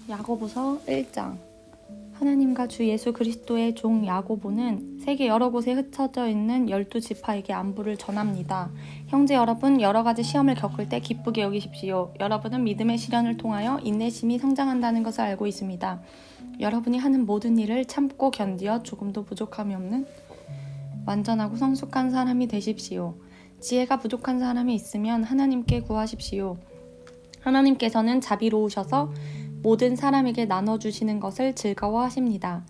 야고보서 1장. 하나님과 주 예수 그리스도의 종 야고보는 세계 여러 곳에 흩어져 있는 12지파에게 안부를 전합니다. 형제 여러분, 여러 가지 시험을 겪을 때 기쁘게 여기십시오. 여러분은 믿음의 시련을 통하여 인내심이 성장한다는 것을 알고 있습니다. 여러분이 하는 모든 일을 참고 견디어 조금도 부족함이 없는 완전하고 성숙한 사람이 되십시오. 지혜가 부족한 사람이 있으면 하나님께 구하십시오. 하나님께서는 자비로우셔서 모든 사람에게 나눠주시는 것을 즐거워하십니다.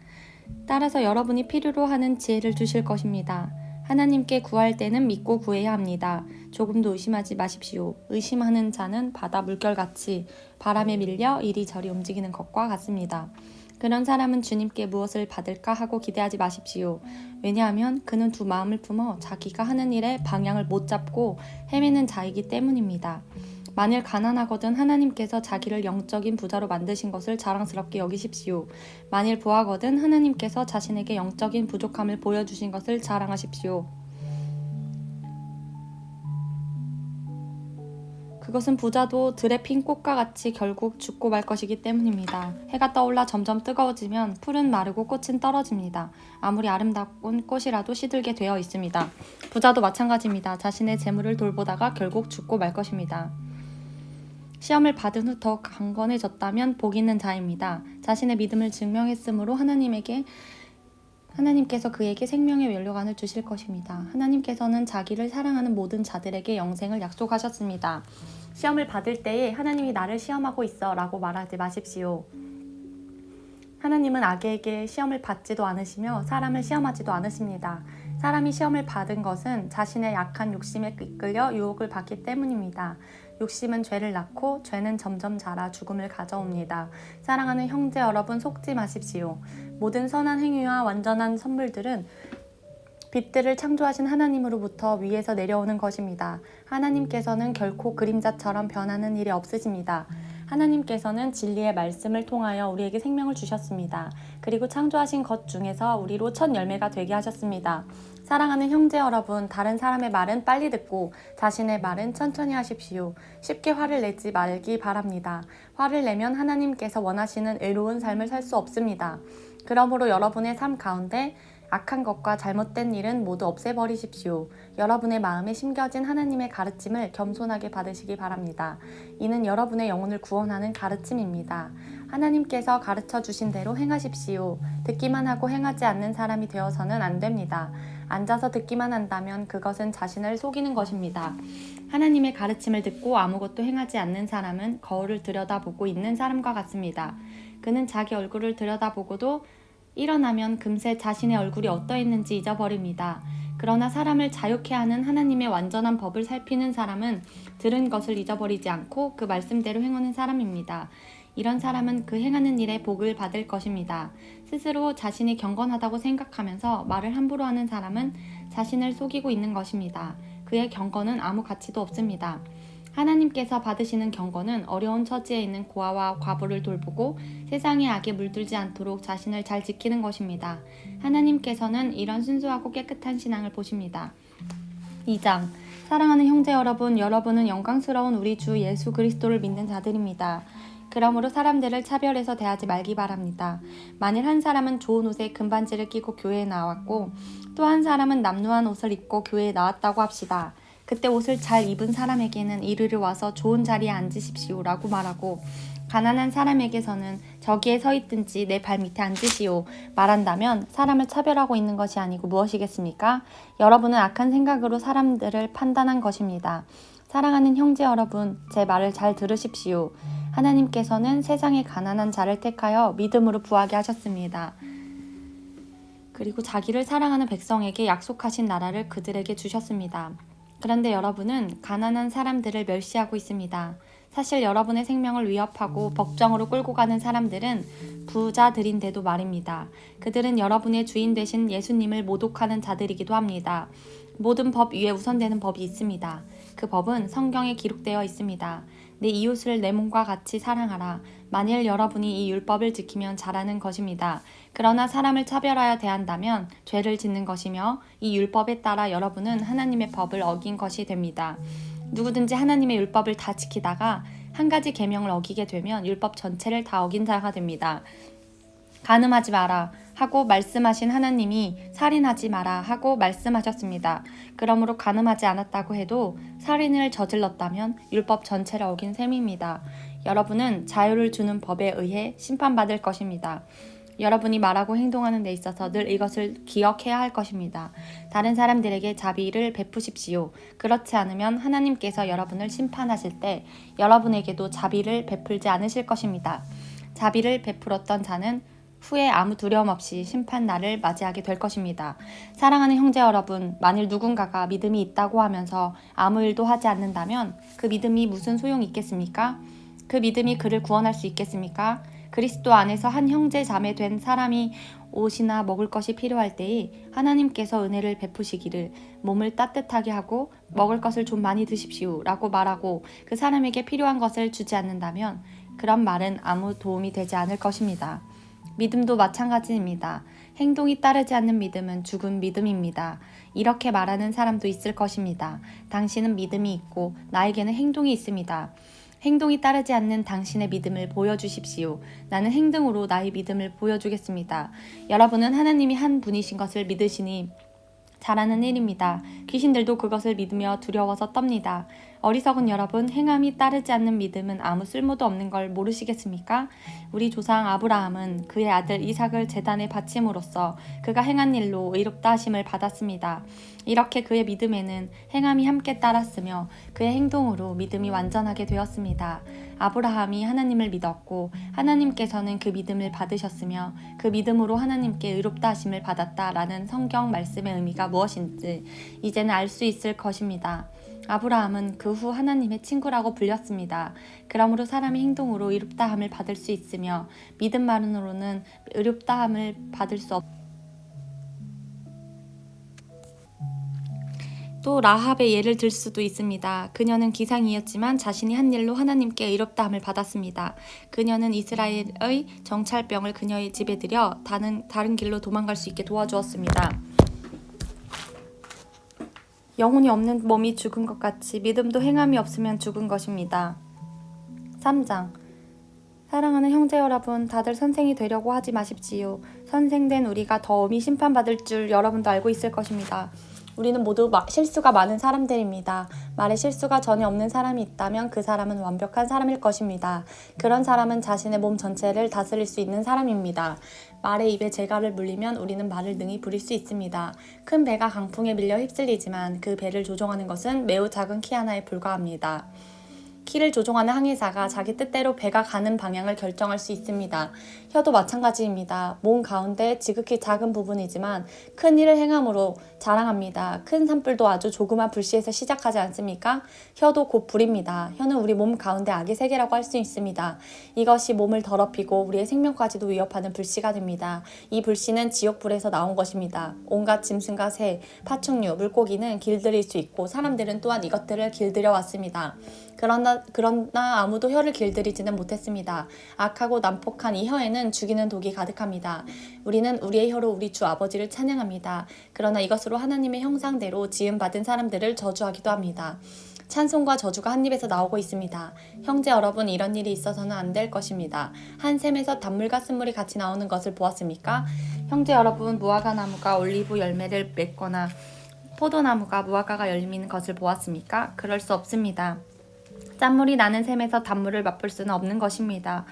따라서 여러분이 필요로 하는 지혜를 주실 것입니다. 하나님께 구할 때는 믿고 구해야 합니다. 조금도 의심하지 마십시오. 의심하는 자는 바다 물결같이 바람에 밀려 이리저리 움직이는 것과 같습니다. 그런 사람은 주님께 무엇을 받을까 하고 기대하지 마십시오. 왜냐하면 그는 두 마음을 품어 자기가 하는 일에 방향을 못 잡고 헤매는 자이기 때문입니다. 만일 가난하거든 하나님께서 자기를 영적인 부자로 만드신 것을 자랑스럽게 여기십시오. 만일 부하거든 하나님께서 자신에게 영적인 부족함을 보여주신 것을 자랑하십시오. 그것은 부자도 들에 핀 꽃과 같이 결국 죽고 말 것이기 때문입니다. 해가 떠올라 점점 뜨거워지면 풀은 마르고 꽃은 떨어집니다. 아무리 아름다운 꽃이라도 시들게 되어 있습니다. 부자도 마찬가지입니다. 자신의 재물을 돌보다가 결국 죽고 말 것입니다. 시험을 받은 후 더 강건해졌다면 복 있는 자입니다. 자신의 믿음을 증명했으므로 하나님께서 그에게 생명의 면류관을 주실 것입니다. 하나님께서는 자기를 사랑하는 모든 자들에게 영생을 약속하셨습니다. 시험을 받을 때에 하나님이 나를 시험하고 있어 라고 말하지 마십시오. 하나님은 악에게 시험을 받지도 않으시며 사람을 시험하지도 않으십니다. 사람이 시험을 받은 것은 자신의 약한 욕심에 이끌려 유혹을 받기 때문입니다. 욕심은 죄를 낳고 죄는 점점 자라 죽음을 가져옵니다. 사랑하는 형제 여러분, 속지 마십시오. 모든 선한 행위와 완전한 선물들은 빛들을 창조하신 하나님으로부터 위에서 내려오는 것입니다. 하나님께서는 결코 그림자처럼 변하는 일이 없으십니다. 하나님께서는 진리의 말씀을 통하여 우리에게 생명을 주셨습니다. 그리고 창조하신 것 중에서 우리로 첫 열매가 되게 하셨습니다. 사랑하는 형제 여러분, 다른 사람의 말은 빨리 듣고 자신의 말은 천천히 하십시오. 쉽게 화를 내지 말기 바랍니다. 화를 내면 하나님께서 원하시는 의로운 삶을 살 수 없습니다. 그러므로 여러분의 삶 가운데 악한 것과 잘못된 일은 모두 없애버리십시오. 여러분의 마음에 심겨진 하나님의 가르침을 겸손하게 받으시기 바랍니다. 이는 여러분의 영혼을 구원하는 가르침입니다. 하나님께서 가르쳐 주신 대로 행하십시오. 듣기만 하고 행하지 않는 사람이 되어서는 안 됩니다. 앉아서 듣기만 한다면 그것은 자신을 속이는 것입니다. 하나님의 가르침을 듣고 아무것도 행하지 않는 사람은 거울을 들여다보고 있는 사람과 같습니다. 그는 자기 얼굴을 들여다보고도 일어나면 금세 자신의 얼굴이 어떠했는지 잊어버립니다. 그러나 사람을 자유케 하는 하나님의 완전한 법을 살피는 사람은 들은 것을 잊어버리지 않고 그 말씀대로 행하는 사람입니다. 이런 사람은 그 행하는 일에 복을 받을 것입니다. 스스로 자신이 경건하다고 생각하면서 말을 함부로 하는 사람은 자신을 속이고 있는 것입니다. 그의 경건은 아무 가치도 없습니다. 하나님께서 받으시는 경건은 어려운 처지에 있는 고아와 과부를 돌보고 세상의 악에 물들지 않도록 자신을 잘 지키는 것입니다. 하나님께서는 이런 순수하고 깨끗한 신앙을 보십니다. 2장. 사랑하는 형제 여러분, 여러분은 영광스러운 우리 주 예수 그리스도를 믿는 자들입니다. 그러므로 사람들을 차별해서 대하지 말기 바랍니다. 만일 한 사람은 좋은 옷에 금반지를 끼고 교회에 나왔고 또 한 사람은 남루한 옷을 입고 교회에 나왔다고 합시다. 그때 옷을 잘 입은 사람에게는 이리로 와서 좋은 자리에 앉으십시오 라고 말하고 가난한 사람에게서는 저기에 서 있든지 내 발 밑에 앉으시오 말한다면 사람을 차별하고 있는 것이 아니고 무엇이겠습니까? 여러분은 악한 생각으로 사람들을 판단한 것입니다. 사랑하는 형제 여러분, 제 말을 잘 들으십시오. 하나님께서는 세상의 가난한 자를 택하여 믿음으로 부하게 하셨습니다. 그리고 자기를 사랑하는 백성에게 약속하신 나라를 그들에게 주셨습니다. 그런데 여러분은 가난한 사람들을 멸시하고 있습니다. 사실 여러분의 생명을 위협하고 법정으로 끌고 가는 사람들은 부자들인데도 말입니다. 그들은 여러분의 주인 되신 예수님을 모독하는 자들이기도 합니다. 모든 법 위에 우선되는 법이 있습니다. 그 법은 성경에 기록되어 있습니다. 내 이웃을 내 몸과 같이 사랑하라. 만일 여러분이 이 율법을 지키면 잘하는 것입니다. 그러나 사람을 차별하여 대한다면 죄를 짓는 것이며 이 율법에 따라 여러분은 하나님의 법을 어긴 것이 됩니다. 누구든지 하나님의 율법을 다 지키다가 한 가지 계명을 어기게 되면 율법 전체를 다 어긴 자가 됩니다. 간음하지 마라 하고 말씀하신 하나님이 살인하지 마라 하고 말씀하셨습니다. 그러므로 간음하지 않았다고 해도 살인을 저질렀다면 율법 전체를 어긴 셈입니다. 여러분은 자유를 주는 법에 의해 심판받을 것입니다. 여러분이 말하고 행동하는 데 있어서 늘 이것을 기억해야 할 것입니다. 다른 사람들에게 자비를 베푸십시오. 그렇지 않으면 하나님께서 여러분을 심판하실 때 여러분에게도 자비를 베풀지 않으실 것입니다. 자비를 베풀었던 자는 후에 아무 두려움 없이 심판날을 맞이하게 될 것입니다. 사랑하는 형제 여러분, 만일 누군가가 믿음이 있다고 하면서 아무 일도 하지 않는다면 그 믿음이 무슨 소용이 있겠습니까? 그 믿음이 그를 구원할 수 있겠습니까? 그리스도 안에서 한 형제 자매 된 사람이 옷이나 먹을 것이 필요할 때에 하나님께서 은혜를 베푸시기를 몸을 따뜻하게 하고 먹을 것을 좀 많이 드십시오 라고 말하고 그 사람에게 필요한 것을 주지 않는다면 그런 말은 아무 도움이 되지 않을 것입니다. 믿음도 마찬가지입니다. 행동이 따르지 않는 믿음은 죽은 믿음입니다. 이렇게 말하는 사람도 있을 것입니다. 당신은 믿음이 있고 나에게는 행동이 있습니다. 행동이 따르지 않는 당신의 믿음을 보여주십시오. 나는 행동으로 나의 믿음을 보여주겠습니다. 여러분은 하나님이 한 분이신 것을 믿으시니 잘하는 일입니다. 귀신들도 그것을 믿으며 두려워서 떱니다. 어리석은 여러분, 행함이 따르지 않는 믿음은 아무 쓸모도 없는 걸 모르시겠습니까? 우리 조상 아브라함은 그의 아들 이삭을 제단에 바침으로써 그가 행한 일로 의롭다 하심을 받았습니다. 이렇게 그의 믿음에는 행함이 함께 따랐으며 그의 행동으로 믿음이 완전하게 되었습니다. 아브라함이 하나님을 믿었고 하나님께서는 그 믿음을 받으셨으며 그 믿음으로 하나님께 의롭다 하심을 받았다라는 성경 말씀의 의미가 무엇인지 이제는 알 수 있을 것입니다. 아브라함은 그 후 하나님의 친구라고 불렸습니다. 그러므로 사람이 행동으로 의롭다함을 받을 수 있으며 믿음만으로는 의롭다함을 받을 수 없습니다. 또 라합의 예를 들 수도 있습니다. 그녀는 기상이었지만 자신이 한 일로 하나님께 의롭다함을 받았습니다. 그녀는 이스라엘의 정찰병을 그녀의 집에 들여 다른 길로 도망갈 수 있게 도와주었습니다. 영혼이 없는 몸이 죽은 것 같이 믿음도 행함이 없으면 죽은 것입니다. 3장. 사랑하는 형제 여러분, 다들 선생이 되려고 하지 마십시오. 선생된 우리가 더 엄히 심판받을 줄 여러분도 알고 있을 것입니다. 우리는 모두 실수가 많은 사람들입니다. 말에 실수가 전혀 없는 사람이 있다면 그 사람은 완벽한 사람일 것입니다. 그런 사람은 자신의 몸 전체를 다스릴 수 있는 사람입니다. 말의 입에 재갈을 물리면 우리는 말을 능히 부릴 수 있습니다. 큰 배가 강풍에 밀려 휩쓸리지만 그 배를 조종하는 것은 매우 작은 키 하나에 불과합니다. 키를 조종하는 항해사가 자기 뜻대로 배가 가는 방향을 결정할 수 있습니다. 혀도 마찬가지입니다. 몸 가운데 지극히 작은 부분이지만 큰 일을 행함으로 자랑합니다. 큰 산불도 아주 조그만 불씨에서 시작하지 않습니까? 혀도 곧 불입니다. 혀는 우리 몸 가운데 악의 세계라고 할 수 있습니다. 이것이 몸을 더럽히고 우리의 생명까지도 위협하는 불씨가 됩니다. 이 불씨는 지옥불에서 나온 것입니다. 온갖 짐승과 새, 파충류, 물고기는 길들일 수 있고 사람들은 또한 이것들을 길들여 왔습니다. 그러나 아무도 혀를 길들이지는 못했습니다. 악하고 난폭한 이 혀에는 죽이는 독이 가득합니다. 우리는 우리의 혀로 우리 주 아버지를 찬양합니다. 그러나 이것으로 하나님의 형상대로 지음받은 사람들을 저주하기도 합니다. 찬송과 저주가 한 입에서 나오고 있습니다. 형제 여러분, 이런 일이 있어서는 안 될 것입니다. 한 샘에서 단물과 쓴물이 같이 나오는 것을 보았습니까? 형제 여러분, 무화과 나무가 올리브 열매를 맺거나 포도나무가 무화과가 열리는 것을 보았습니까? 그럴 수 없습니다. 짠물이 나는 샘에서 단물을 맛볼 수는 없는 것입니다.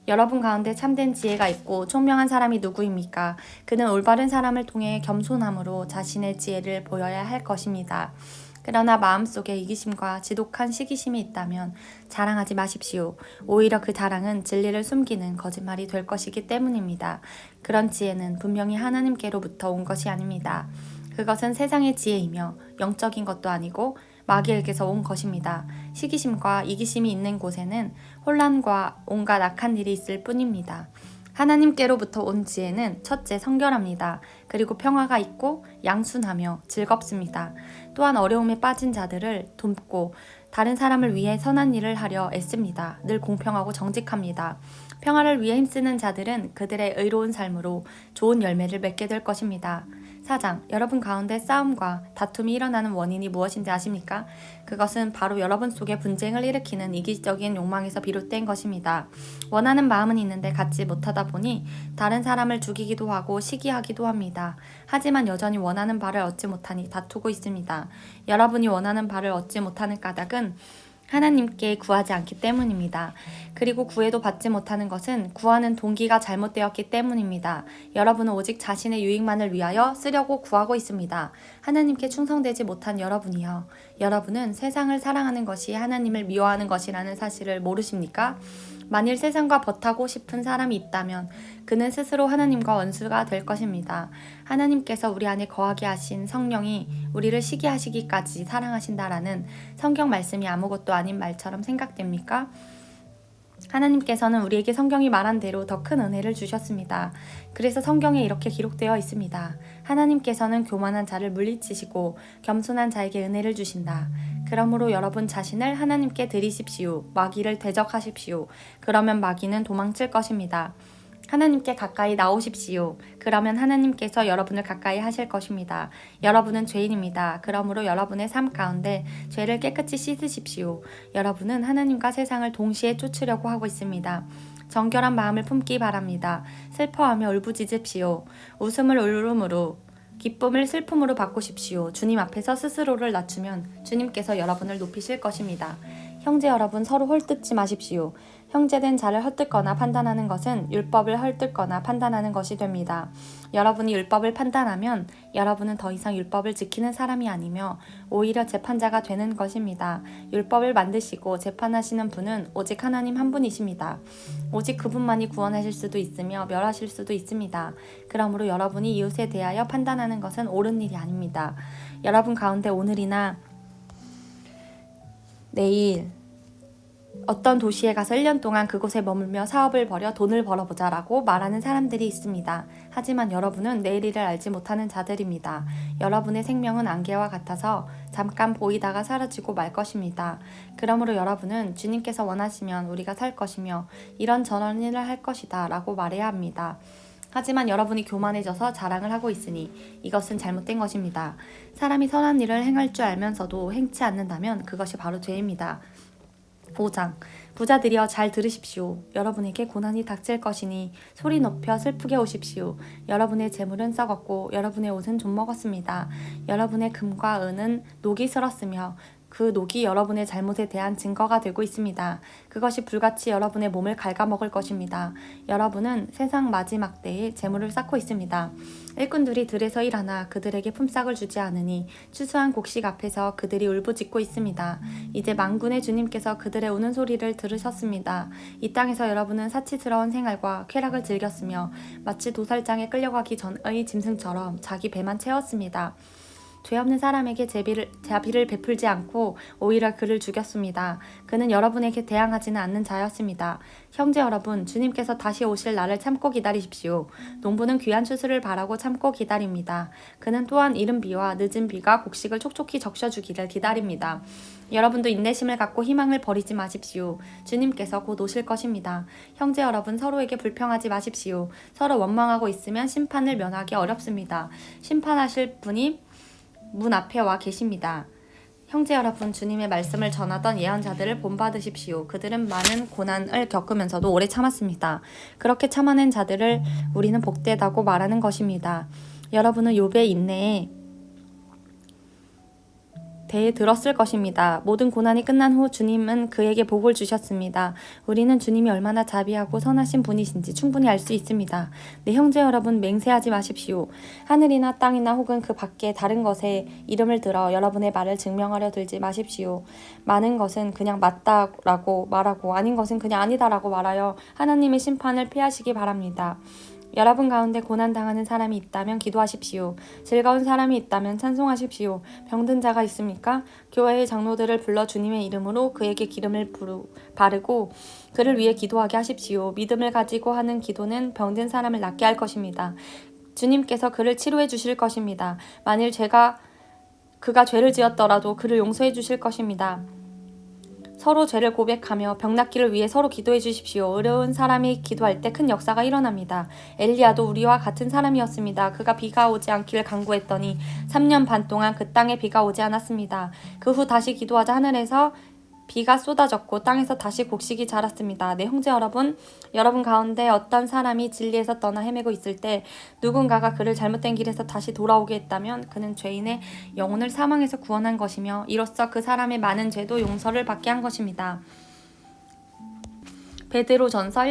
여러분 가운데 참된 지혜가 있고 총명한 사람이 누구입니까? 그는 올바른 사람을 통해 겸손함으로 자신의 지혜를 보여야 할 것입니다. 그러나 마음속에 이기심과 지독한 시기심이 있다면 자랑하지 마십시오. 오히려 그 자랑은 진리를 숨기는 거짓말이 될 것이기 때문입니다. 그런 지혜는 분명히 하나님께로부터 온 것이 아닙니다. 그것은 세상의 지혜이며 영적인 것도 아니고 마귀에게서 온 것입니다. 시기심과 이기심이 있는 곳에는 혼란과 온갖 악한 일이 있을 뿐입니다. 하나님께로부터 온 지혜는 첫째 성결합니다. 그리고 평화가 있고 양순하며 즐겁습니다. 또한 어려움에 빠진 자들을 돕고 다른 사람을 위해 선한 일을 하려 애씁니다. 늘 공평하고 정직합니다. 평화를 위해 힘쓰는 자들은 그들의 의로운 삶으로 좋은 열매를 맺게 될 것입니다. 4장, 여러분 가운데 싸움과 다툼이 일어나는 원인이 무엇인지 아십니까? 그것은 바로 여러분 속에 분쟁을 일으키는 이기적인 욕망에서 비롯된 것입니다. 원하는 마음은 있는데 갖지 못하다 보니 다른 사람을 죽이기도 하고 시기하기도 합니다. 하지만 여전히 원하는 바를 얻지 못하니 다투고 있습니다. 여러분이 원하는 바를 얻지 못하는 까닭은 하나님께 구하지 않기 때문입니다. 그리고 구해도 받지 못하는 것은 구하는 동기가 잘못되었기 때문입니다. 여러분은 오직 자신의 유익만을 위하여 쓰려고 구하고 있습니다. 하나님께 충성되지 못한 여러분이요. 여러분은 세상을 사랑하는 것이 하나님을 미워하는 것이라는 사실을 모르십니까? 만일 세상과 버타고 싶은 사람이 있다면 그는 스스로 하나님과 원수가 될 것입니다. 하나님께서 우리 안에 거하게 하신 성령이 우리를 시기하시기까지 사랑하신다라는 성경 말씀이 아무것도 아닌 말처럼 생각됩니까? 하나님께서는 우리에게 성경이 말한 대로 더 큰 은혜를 주셨습니다. 그래서 성경에 이렇게 기록되어 있습니다. 하나님께서는 교만한 자를 물리치시고 겸손한 자에게 은혜를 주신다. 그러므로 여러분 자신을 하나님께 드리십시오. 마귀를 대적하십시오. 그러면 마귀는 도망칠 것입니다. 하나님께 가까이 나오십시오. 그러면 하나님께서 여러분을 가까이 하실 것입니다. 여러분은 죄인입니다. 그러므로 여러분의 삶 가운데 죄를 깨끗이 씻으십시오. 여러분은 하나님과 세상을 동시에 쫓으려고 하고 있습니다. 정결한 마음을 품기 바랍니다. 슬퍼하며 울부짖으십시오. 웃음을 울음으로, 기쁨을 슬픔으로 바꾸십시오. 주님 앞에서 스스로를 낮추면 주님께서 여러분을 높이실 것입니다. 형제 여러분, 서로 헐뜯지 마십시오. 형제된 자를 헐뜯거나 판단하는 것은 율법을 헐뜯거나 판단하는 것이 됩니다. 여러분이 율법을 판단하면 여러분은 더 이상 율법을 지키는 사람이 아니며 오히려 재판자가 되는 것입니다. 율법을 만드시고 재판하시는 분은 오직 하나님 한 분이십니다. 오직 그분만이 구원하실 수도 있으며 멸하실 수도 있습니다. 그러므로 여러분이 이웃에 대하여 판단하는 것은 옳은 일이 아닙니다. 여러분 가운데 오늘이나 내일 어떤 도시에 가서 1년 동안 그곳에 머물며 사업을 벌여 돈을 벌어보자 라고 말하는 사람들이 있습니다. 하지만 여러분은 내일 일을 알지 못하는 자들입니다. 여러분의 생명은 안개와 같아서 잠깐 보이다가 사라지고 말 것입니다. 그러므로 여러분은 주님께서 원하시면 우리가 살 것이며 이런저런 일을 할 것이다 라고 말해야 합니다. 하지만 여러분이 교만해져서 자랑을 하고 있으니 이것은 잘못된 것입니다. 사람이 선한 일을 행할 줄 알면서도 행치 않는다면 그것이 바로 죄입니다. 5장, 부자들이여 잘 들으십시오. 여러분에게 고난이 닥칠 것이니 소리 높여 슬프게 오십시오. 여러분의 재물은 썩었고 여러분의 옷은 좀 먹었습니다. 여러분의 금과 은은 녹이 슬었으며 그 녹이 여러분의 잘못에 대한 증거가 되고 있습니다. 그것이 불같이 여러분의 몸을 갉아먹을 것입니다. 여러분은 세상 마지막 때에 재물을 쌓고 있습니다. 일꾼들이 들에서 일하나 그들에게 품삯을 주지 않으니 추수한 곡식 앞에서 그들이 울부짖고 있습니다. 이제 만군의 주님께서 그들의 우는 소리를 들으셨습니다. 이 땅에서 여러분은 사치스러운 생활과 쾌락을 즐겼으며 마치 도살장에 끌려가기 전의 짐승처럼 자기 배만 채웠습니다. 죄 없는 사람에게 자비를 베풀지 않고 오히려 그를 죽였습니다. 그는 여러분에게 대항하지는 않는 자였습니다. 형제 여러분, 주님께서 다시 오실 날을 참고 기다리십시오. 농부는 귀한 추수를 바라고 참고 기다립니다. 그는 또한 이른 비와 늦은 비가 곡식을 촉촉히 적셔주기를 기다립니다. 여러분도 인내심을 갖고 희망을 버리지 마십시오. 주님께서 곧 오실 것입니다. 형제 여러분, 서로에게 불평하지 마십시오. 서로 원망하고 있으면 심판을 면하기 어렵습니다. 심판하실 분이 문 앞에 와 계십니다. 형제 여러분, 주님의 말씀을 전하던 예언자들을 본받으십시오. 그들은 많은 고난을 겪으면서도 오래 참았습니다. 그렇게 참아낸 자들을 우리는 복되다고 말하는 것입니다. 여러분은 욥의 인내에 대해 들었을 것입니다. 모든 고난이 끝난 후 주님은 그에게 복을 주셨습니다. 우리는 주님이 얼마나 자비하고 선하신 분이신지 충분히 알 수 있습니다. 네, 형제 여러분, 맹세하지 마십시오. 하늘이나 땅이나 혹은 그 밖에 다른 것에 이름을 들어 여러분의 말을 증명하려 들지 마십시오. 많은 것은 그냥 맞다라고 말하고 아닌 것은 그냥 아니다라고 말하여 하나님의 심판을 피하시기 바랍니다. 여러분 가운데 고난당하는 사람이 있다면 기도하십시오. 즐거운 사람이 있다면 찬송하십시오. 병든 자가 있습니까? 교회의 장로들을 불러 주님의 이름으로 그에게 기름을 바르고 그를 위해 기도하게 하십시오. 믿음을 가지고 하는 기도는 병든 사람을 낫게 할 것입니다. 주님께서 그를 치료해 주실 것입니다. 만일 그가 죄를 지었더라도 그를 용서해 주실 것입니다. 서로 죄를 고백하며 병낫기를 위해 서로 기도해 주십시오. 어려운 사람이 기도할 때 큰 역사가 일어납니다. 엘리야도 우리와 같은 사람이었습니다. 그가 비가 오지 않기를 간구했더니 3년 반 동안 그 땅에 비가 오지 않았습니다. 그 후 다시 기도하자 하늘에서 비가 쏟아졌고 땅에서 다시 곡식이 자랐습니다. 네, 형제 여러분, 여러분 가운데 어떤 사람이 진리에서 떠나 헤매고 있을 때 누군가가 그를 잘못된 길에서 다시 돌아오게 했다면 그는 죄인의 영혼을 사망에서 구원한 것이며 이로써 그 사람의 많은 죄도 용서를 받게 한 것입니다. 베드로전서